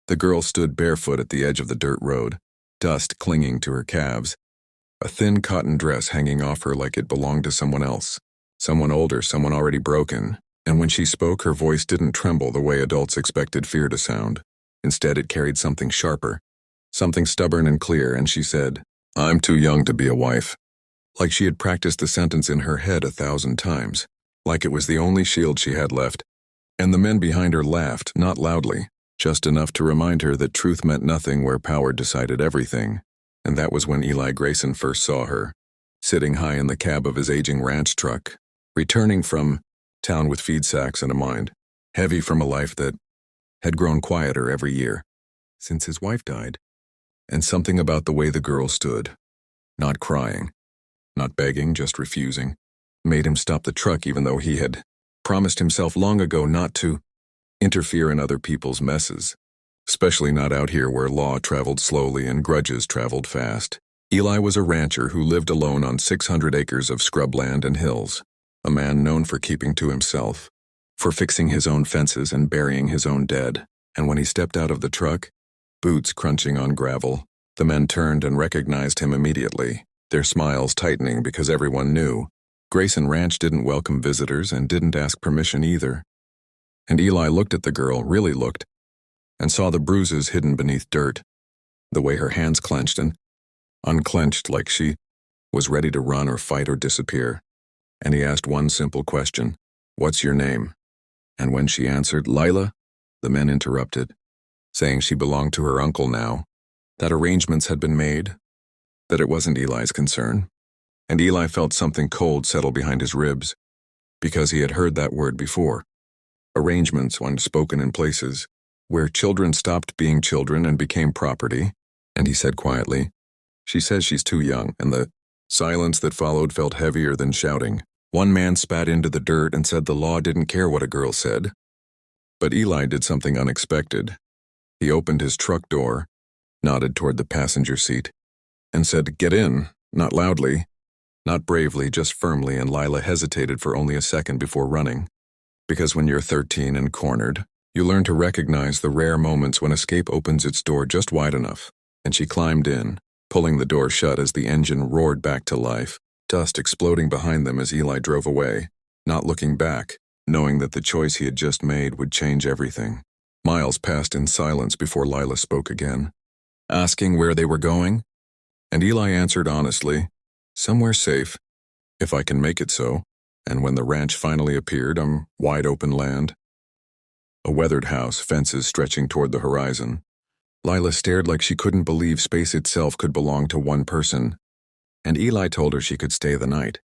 The girl stood barefoot at the edge of the dirt road, dust clinging to her calves, a thin cotton dress hanging off her like it belonged to someone else, someone older, someone already broken, and when she spoke her voice didn't tremble the way adults expected fear to sound. Instead it carried something sharper, something stubborn and clear, and she said, "I'm too young to be a wife." Like she had practiced the sentence in her head 1,000 times, like it was the only shield she had left. And the men behind her laughed, not loudly, just enough to remind her that truth meant nothing where power decided everything. And that was when Eli Grayson first saw her, sitting high in the cab of his aging ranch truck, returning from town with feed sacks and a mind, heavy from a life that had grown quieter every year since his wife died. And something about the way the girl stood, not crying, not begging, just refusing, made him stop the truck even though he had promised himself long ago not to interfere in other people's messes, especially not out here where law traveled slowly and grudges traveled fast. Eli was a rancher who lived alone on 600 acres of scrubland and hills, a man known for keeping to himself, for fixing his own fences and burying his own dead. And when he stepped out of the truck, boots crunching on gravel, the men turned and recognized him immediately, their smiles tightening because everyone knew Grayson Ranch didn't welcome visitors and didn't ask permission either. And Eli looked at the girl, really looked, and saw the bruises hidden beneath dirt, the way her hands clenched and unclenched like she was ready to run or fight or disappear. And he asked one simple question, "What's your name?" And when she answered, "Lila," the men interrupted, saying she belonged to her uncle now, that arrangements had been made, that it wasn't Eli's concern. And Eli felt something cold settle behind his ribs, because he had heard that word before. Arrangements, once spoken in places where children stopped being children and became property, and he said quietly, "She says she's too young," and the silence that followed felt heavier than shouting. One man spat into the dirt and said the law didn't care what a girl said. But Eli did something unexpected. He opened his truck door, nodded toward the passenger seat, and said, "Get in," not loudly, not bravely, just firmly, and Lila hesitated for only a second before running. Because when you're 13 and cornered, you learn to recognize the rare moments when escape opens its door just wide enough, and she climbed in, pulling the door shut as the engine roared back to life, dust exploding behind them as Eli drove away, not looking back, knowing that the choice he had just made would change everything. Miles passed in silence before Lila spoke again, asking where they were going, and Eli answered honestly, "Somewhere safe, if I can make it so." And when the ranch finally appeared on wide open land, a weathered house, fences stretching toward the horizon, Lila stared like she couldn't believe space itself could belong to one person. And Eli told her she could stay the night.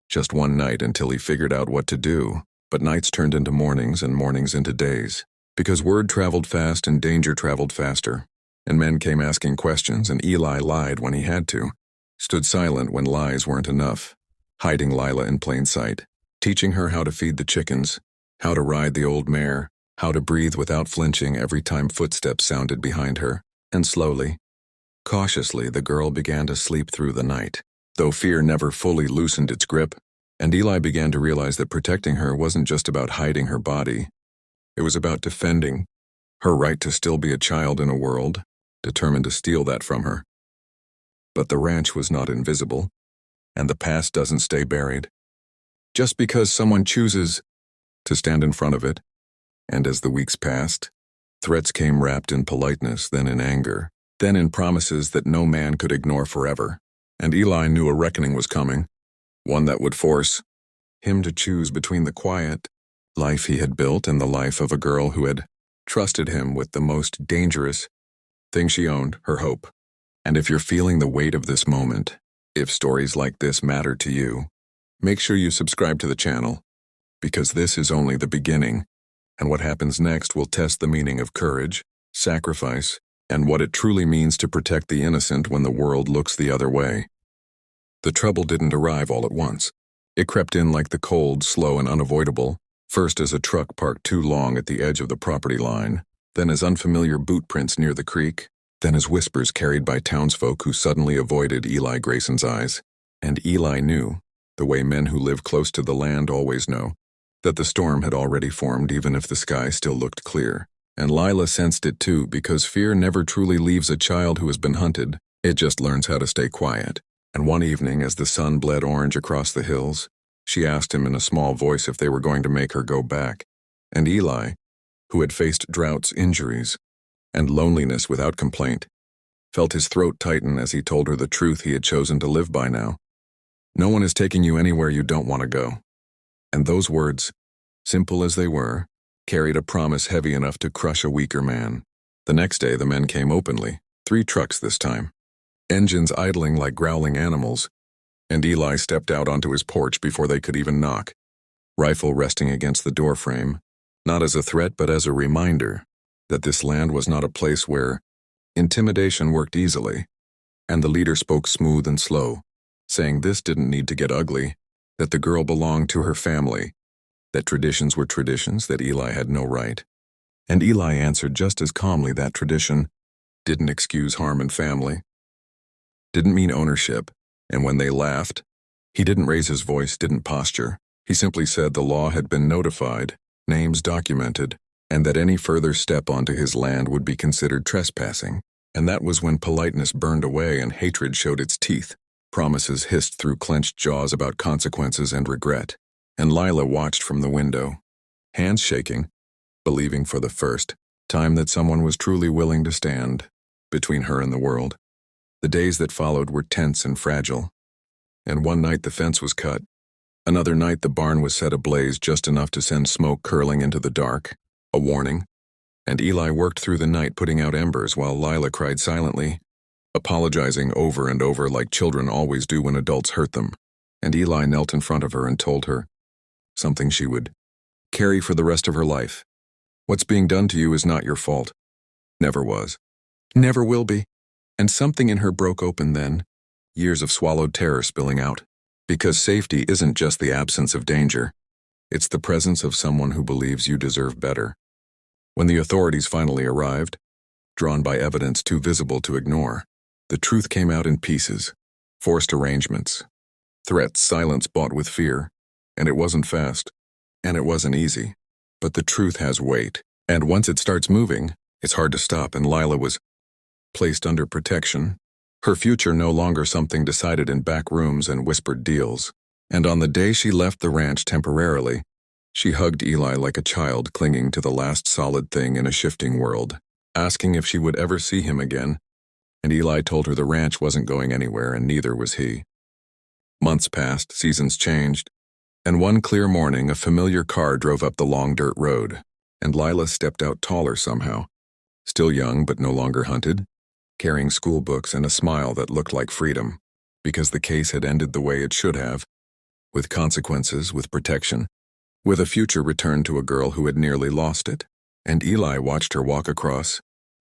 Just one night until he figured out what to do. But nights turned into mornings and mornings into days. Because word traveled fast and danger traveled faster. And men came asking questions, and Eli lied when he had to, stood silent when lies weren't enough, hiding Lila in plain sight, teaching her how to feed the chickens, how to ride the old mare, how to breathe without flinching every time footsteps sounded behind her. And slowly, cautiously, the girl began to sleep through the night, though fear never fully loosened its grip. And Eli began to realize that protecting her wasn't just about hiding her body. It was about defending her right to still be a child in a world determined to steal that from her. But the ranch was not invisible, and the past doesn't stay buried. Just because someone chooses to stand in front of it. And as the weeks passed, threats came wrapped in politeness, then in anger, then in promises that no man could ignore forever. And Eli knew a reckoning was coming, one that would force him to choose between the quiet life he had built and the life of a girl who had trusted him with the most dangerous thing she owned, her hope. And if you're feeling the weight of this moment, if stories like this matter to you, make sure you subscribe to the channel, because this is only the beginning, and what happens next will test the meaning of courage, sacrifice, and what it truly means to protect the innocent when the world looks the other way. The trouble didn't arrive all at once. It crept in like the cold, slow, and unavoidable, first as a truck parked too long at the edge of the property line, then as unfamiliar boot prints near the creek, then as whispers carried by townsfolk who suddenly avoided Eli Grayson's eyes. And Eli knew, the way men who live close to the land always know, that the storm had already formed even if the sky still looked clear. And Lila sensed it too, because fear never truly leaves a child who has been hunted. It just learns how to stay quiet. And one evening, as the sun bled orange across the hills, she asked him in a small voice if they were going to make her go back. And Eli, who had faced droughts, injuries, and loneliness without complaint, felt his throat tighten as he told her the truth he had chosen to live by now. No one is taking you anywhere you don't want to go. And those words, simple as they were, carried a promise heavy enough to crush a weaker man. The next day the men came openly, 3 trucks this time, engines idling like growling animals, and Eli stepped out onto his porch before they could even knock, rifle resting against the doorframe, not as a threat but as a reminder that this land was not a place where intimidation worked easily. And the leader spoke smooth and slow, saying this didn't need to get ugly, that the girl belonged to her family, that traditions were traditions, that Eli had no right. And Eli answered just as calmly that tradition didn't excuse harm in family, didn't mean ownership, and when they laughed, he didn't raise his voice, didn't posture. He simply said the law had been notified, names documented, and that any further step onto his land would be considered trespassing. And that was when politeness burned away and hatred showed its teeth. Promises hissed through clenched jaws about consequences and regret. And Lila watched from the window, hands shaking, believing for the first time that someone was truly willing to stand between her and the world. The days that followed were tense and fragile. And one night the fence was cut. Another night the barn was set ablaze just enough to send smoke curling into the dark, a warning. And Eli worked through the night putting out embers while Lila cried silently, apologizing over and over like children always do when adults hurt them. And Eli knelt in front of her and told her something she would carry for the rest of her life. What's being done to you is not your fault. Never was. Never will be. And something in her broke open then, years of swallowed terror spilling out. Because safety isn't just the absence of danger. It's the presence of someone who believes you deserve better. When the authorities finally arrived, drawn by evidence too visible to ignore, the truth came out in pieces. Forced arrangements, threats, silence bought with fear. And it wasn't fast, and it wasn't easy. But the truth has weight, and once it starts moving, it's hard to stop. And Lila was placed under protection, her future no longer something decided in back rooms and whispered deals. And on the day she left the ranch temporarily, she hugged Eli like a child clinging to the last solid thing in a shifting world, asking if she would ever see him again. And Eli told her the ranch wasn't going anywhere, and neither was he. Months passed, seasons changed, and one clear morning a familiar car drove up the long dirt road, and Lila stepped out taller somehow, still young but no longer hunted, carrying school books and a smile that looked like freedom, because the case had ended the way it should have, with consequences, with protection, with a future returned to a girl who had nearly lost it. And Eli watched her walk across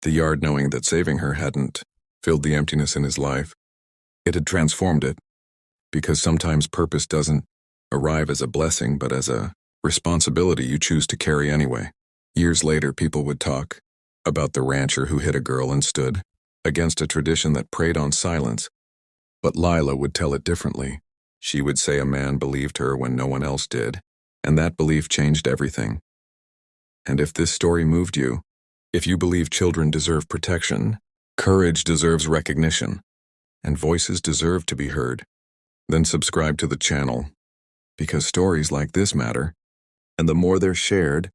the yard knowing that saving her hadn't filled the emptiness in his life. It had transformed it, because sometimes purpose doesn't arrive as a blessing but as a responsibility you choose to carry anyway. Years later people would talk about the rancher who hit a girl and stood against a tradition that preyed on silence. But Lila would tell it differently. She would say a man believed her when no one else did, and that belief changed everything. And if this story moved you, if you believe children deserve protection, courage deserves recognition, and voices deserve to be heard, then subscribe to the channel, because stories like this matter, and the more they're shared,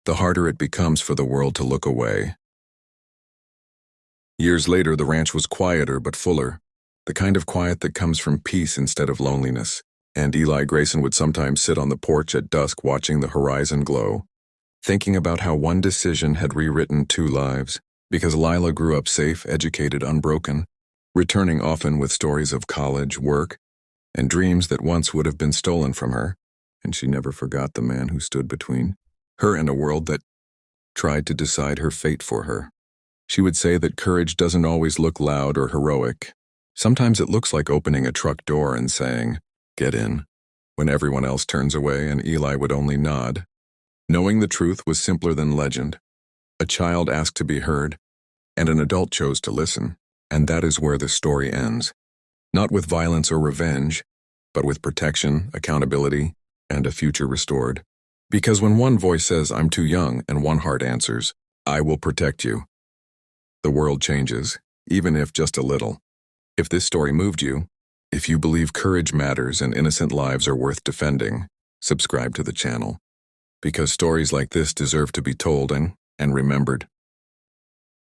the harder it becomes for the world to look away. Years later, the ranch was quieter but fuller, the kind of quiet that comes from peace instead of loneliness. And Eli Grayson would sometimes sit on the porch at dusk watching the horizon glow, thinking about how one decision had rewritten 2 lives, because Lila grew up safe, educated, unbroken, returning often with stories of college, work, and dreams that once would have been stolen from her, and she never forgot the man who stood between her and a world that tried to decide her fate for her. She would say that courage doesn't always look loud or heroic. Sometimes it looks like opening a truck door and saying, "Get in," when everyone else turns away, and Eli would only nod. Knowing the truth was simpler than legend. A child asked to be heard, and an adult chose to listen, and that is where the story ends. Not with violence or revenge, but with protection, accountability, and a future restored. Because when one voice says, "I'm too young," and one heart answers, I will protect you. The world changes, even if just a little. If this story moved you, if you believe courage matters and innocent lives are worth defending, subscribe to the channel. Because stories like this deserve to be told and remembered.